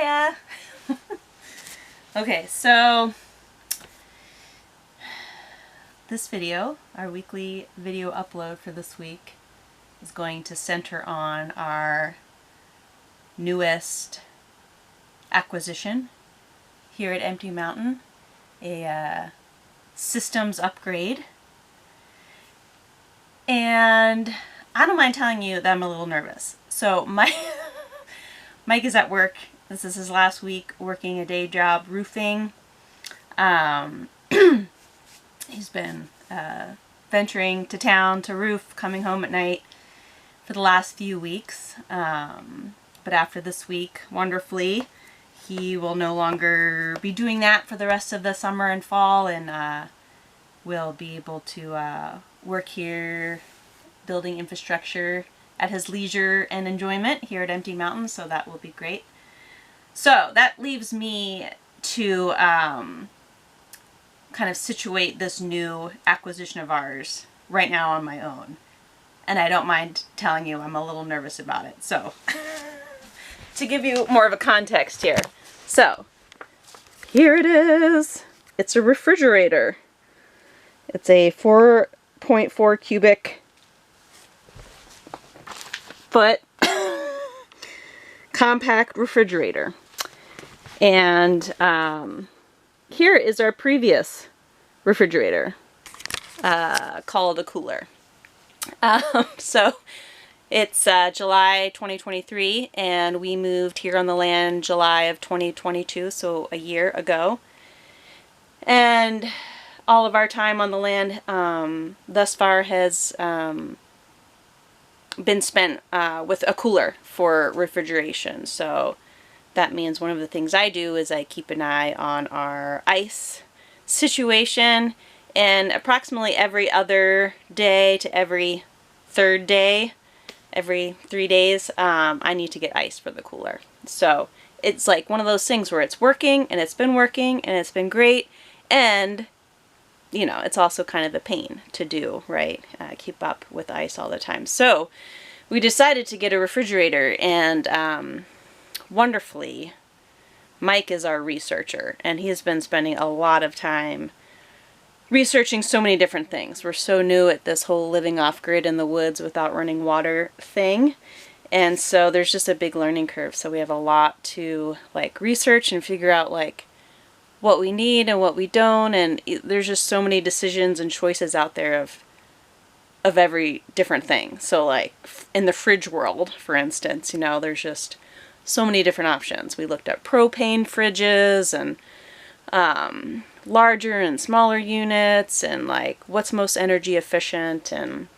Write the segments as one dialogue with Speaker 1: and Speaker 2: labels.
Speaker 1: Hiya! Okay, so this video, our weekly video upload for this week, is going to center on our newest acquisition here at Empty Mountain, a systems upgrade. And I don't mind telling you that I'm a little nervous. So Mike is at work. This is his last week working a day job roofing. He's been venturing to town to roof, coming home at night for the last few weeks. But after this week, wonderfully, he will no longer be doing that for the rest of the summer and fall, and will be able to work here building infrastructure at his leisure and enjoyment here at Empty Mountain, so that will be great. So that leaves me to kind of situate this new acquisition of ours right now on my own. And I don't mind telling you I'm a little nervous about it. So to give you more of a context here. So here it is. It's a refrigerator. It's a 4.4 cubic foot compact refrigerator. And here is our previous refrigerator called a cooler. So it's July 2023, and we moved here on the land July of 2022, so a year ago. And all of our time on the land thus far has been spent with a cooler for refrigeration. So that means one of the things I do is I keep an eye on our ice situation, and approximately every other day to every third day, every 3 days, I need to get ice for the cooler. So it's like one of those things where it's working, and it's been working, and it's been great, and you know, it's also kind of a pain to do, right? Keep up with ice all the time. So we decided to get a refrigerator, and wonderfully, Mike is our researcher, and he has been spending a lot of time researching so many different things. We're so new at this whole living off-grid in the woods without running water thing, and so there's just a big learning curve. So we have a lot to like research and figure out like what we need and what we don't, and there's just so many decisions and choices out there of every different thing. So like in the fridge world, for instance, you know, there's just so many different options. We looked at propane fridges and larger and smaller units, and like what's most energy efficient, and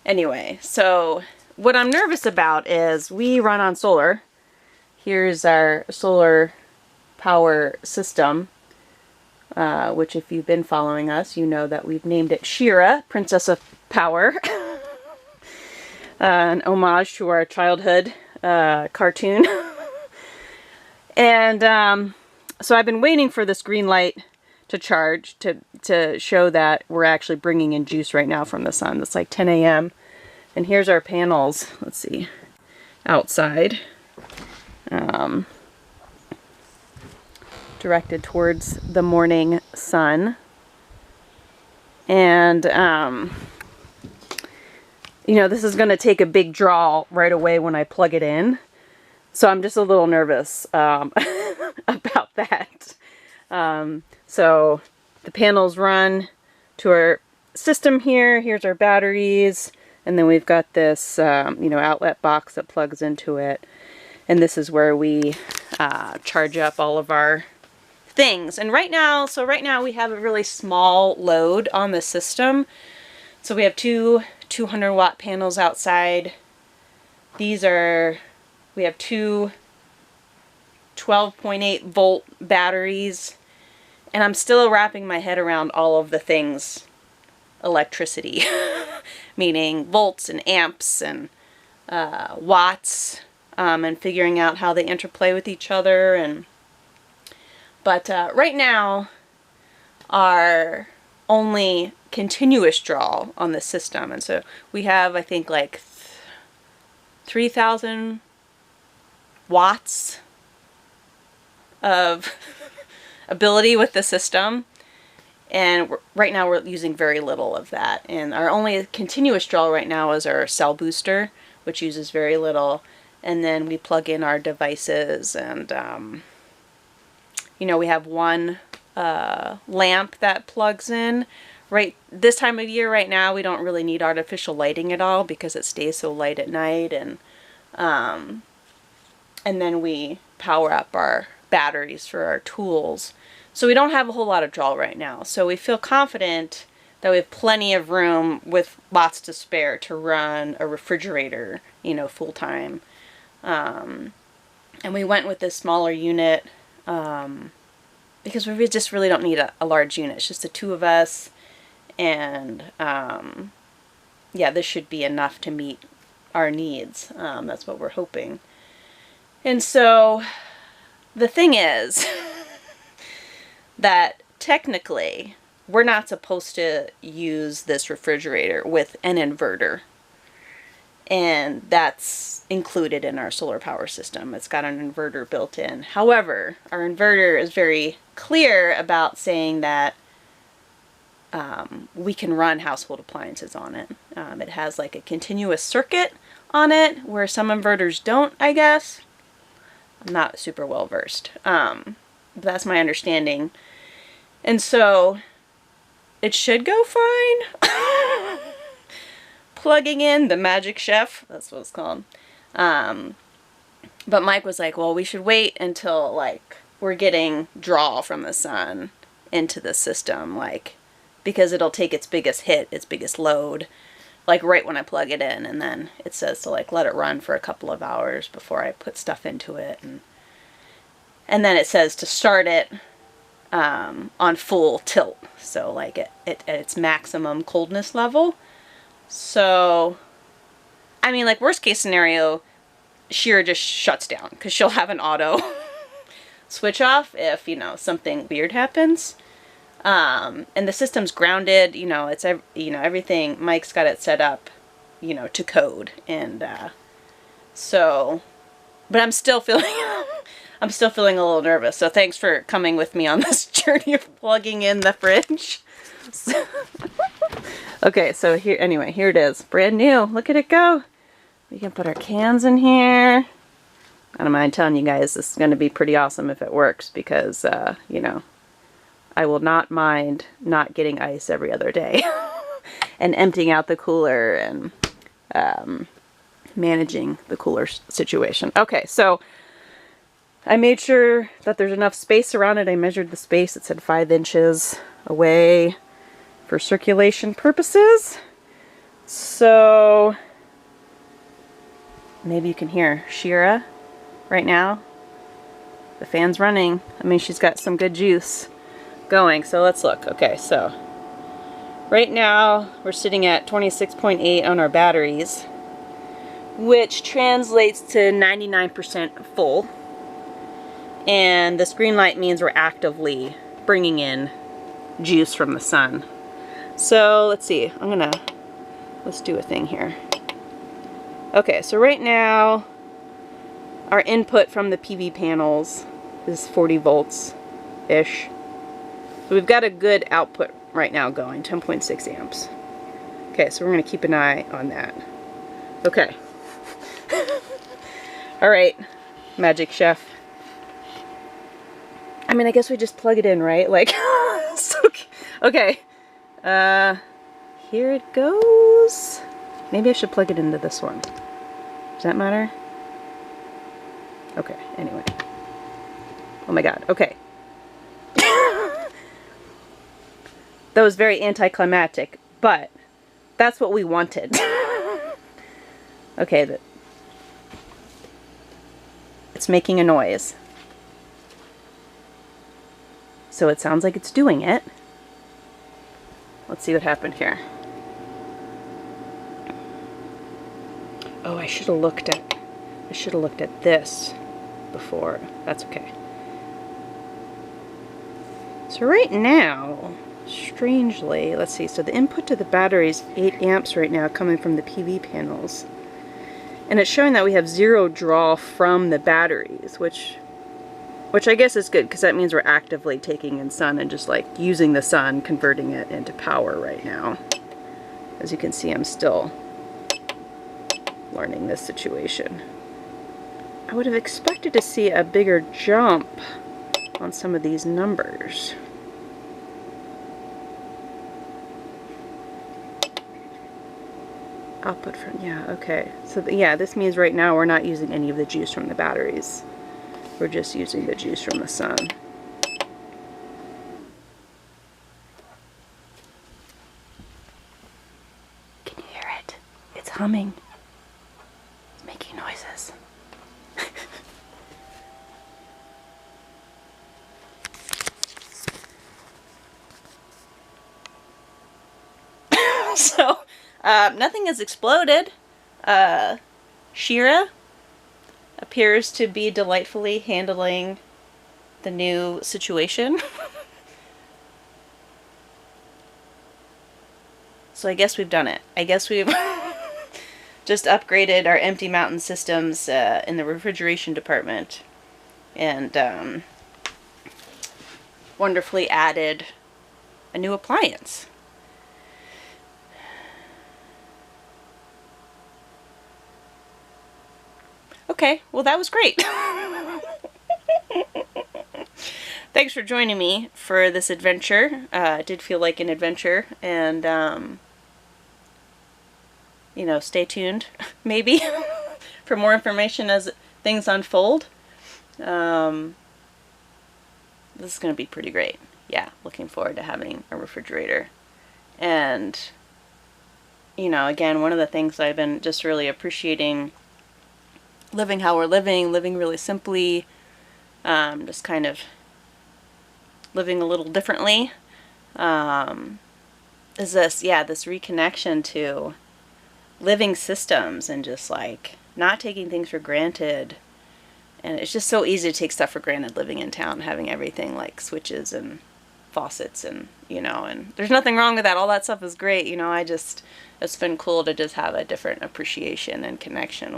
Speaker 1: anyway, so what I'm nervous about is we run on solar. Here's our solar power system, which if you've been following us, you know that we've named it Shira, Princess of Power, an homage to our childhood cartoon. And so I've been waiting for this green light to charge to show that we're actually bringing in juice right now from the sun. It's like 10 a.m. And here's our panels, let's see, outside. Directed towards the morning sun, and you know, this is going to take a big draw right away when I plug it in, so I'm just a little nervous about that. So the panels run to our system here. Here's our batteries, and then we've got this you know, outlet box that plugs into it. And this is where we charge up all of our things. And right now we have a really small load on the system. So we have two 200 watt panels outside. We have two 12.8 volt batteries. And I'm still wrapping my head around all of the things electricity, meaning volts and amps and watts. And figuring out how they interplay with each other. But right now, our only continuous draw on the system, and so we have, I think, like 3,000 watts of ability with the system. And right now we're using very little of that. And our only continuous draw right now is our cell booster, which uses very little. And then we plug in our devices, and you know, we have one lamp that plugs in. Right this time of year right now, we don't really need artificial lighting at all because it stays so light at night. And then we power up our batteries for our tools. So we don't have a whole lot of draw right now. So we feel confident that we have plenty of room with lots to spare to run a refrigerator, you know, full time. And we went with this smaller unit because we just really don't need a large unit. It's just the two of us. And yeah, this should be enough to meet our needs. That's what we're hoping. And so the thing is that technically we're not supposed to use this refrigerator with an inverter. And that's included in our solar power system. It's got an inverter built in. However, our inverter is very clear about saying that we can run household appliances on it. It has like a continuous circuit on it, where some inverters don't, I guess. I'm not super well versed. But that's my understanding. And so it should go fine. Plugging in the Magic Chef, that's what it's called. But Mike was like, well, we should wait until like we're getting draw from the sun into the system, like, because it'll take its biggest hit, its biggest load, like right when I plug it in. And then it says to like let it run for a couple of hours before I put stuff into it. And then it says to start it on full tilt, so like at its maximum coldness level. So, I mean, like worst case scenario, Shira just shuts down because she'll have an auto switch off if, you know, something weird happens. And the system's grounded, you know, it's, you know, everything, Mike's got it set up, you know, to code. And so, but I'm still feeling I'm still feeling a little nervous. So thanks for coming with me on this journey of plugging in the fridge. Okay, so here, anyway, here it is. Brand new. Look at it go. We can put our cans in here. I don't mind telling you guys, this is going to be pretty awesome if it works, because, you know, I will not mind not getting ice every other day. And emptying out the cooler and managing the cooler situation. Okay, so I made sure that there's enough space around it. I measured the space. It said 5 inches away for circulation purposes. So maybe you can hear Shira right now. The fan's running. I mean, she's got some good juice going. So let's look. Okay, so right now we're sitting at 26.8 on our batteries, which translates to 99% full. And this green light means we're actively bringing in juice from the sun. So let's see, let's do a thing here. Okay, so right now our input from the PV panels is 40 volts-ish. So we've got a good output right now going, 10.6 amps. Okay, so we're going to keep an eye on that. Okay. Alright, Magic Chef. I mean, I guess we just plug it in, right? Like, okay. Here it goes. Maybe I should plug it into this one. Does that matter? Okay, anyway. Oh my god, okay. That was very anticlimactic, but that's what we wanted. Okay, it's making a noise. So it sounds like it's doing it. Let's see what happened here. Oh, I should have looked at this before. That's okay. So right now, strangely, let's see, so the input to the battery is 8 amps right now coming from the PV panels. And it's showing that we have 0 draw from the batteries, which I guess is good, because that means we're actively taking in sun and just like using the sun, converting it into power right now. As you can see, I'm still learning this situation. I would have expected to see a bigger jump on some of these numbers. Output from, yeah, okay. So yeah, this means right now we're not using any of the juice from the batteries. We're just using the juice from the sun. Can you hear it? It's humming. It's making noises. So, nothing has exploded. Shira appears to be delightfully handling the new situation. So I guess we've done it. I guess we've just upgraded our empty mountain systems in the refrigeration department, and wonderfully added a new appliance. Okay, well that was great. Thanks for joining me for this adventure. It did feel like an adventure, and you know, stay tuned, maybe, for more information as things unfold. This is going to be pretty great. Yeah, looking forward to having a refrigerator. And, you know, again, one of the things I've been just really appreciating, living how we're living really simply, just kind of living a little differently, is this, yeah, this reconnection to living systems and just like not taking things for granted. And it's just so easy to take stuff for granted living in town, having everything like switches and faucets, and you know, and there's nothing wrong with that. All that stuff is great, you know. It's been cool to just have a different appreciation and connection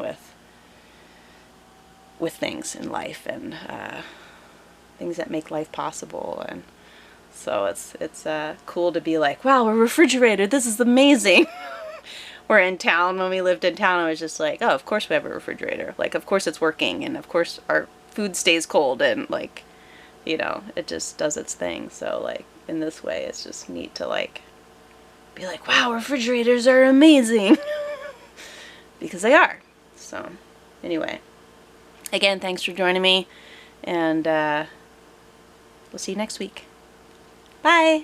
Speaker 1: with things in life, and things that make life possible. And so it's cool to be like, wow, a refrigerator, this is amazing. Where in town, when we lived in town, I was just like, oh, of course we have a refrigerator. Like, of course it's working, and of course our food stays cold, and like, you know, it just does its thing. So like, in this way, it's just neat to like, be like, wow, refrigerators are amazing. Because they are. So, anyway. Again, thanks for joining me, and we'll see you next week. Bye!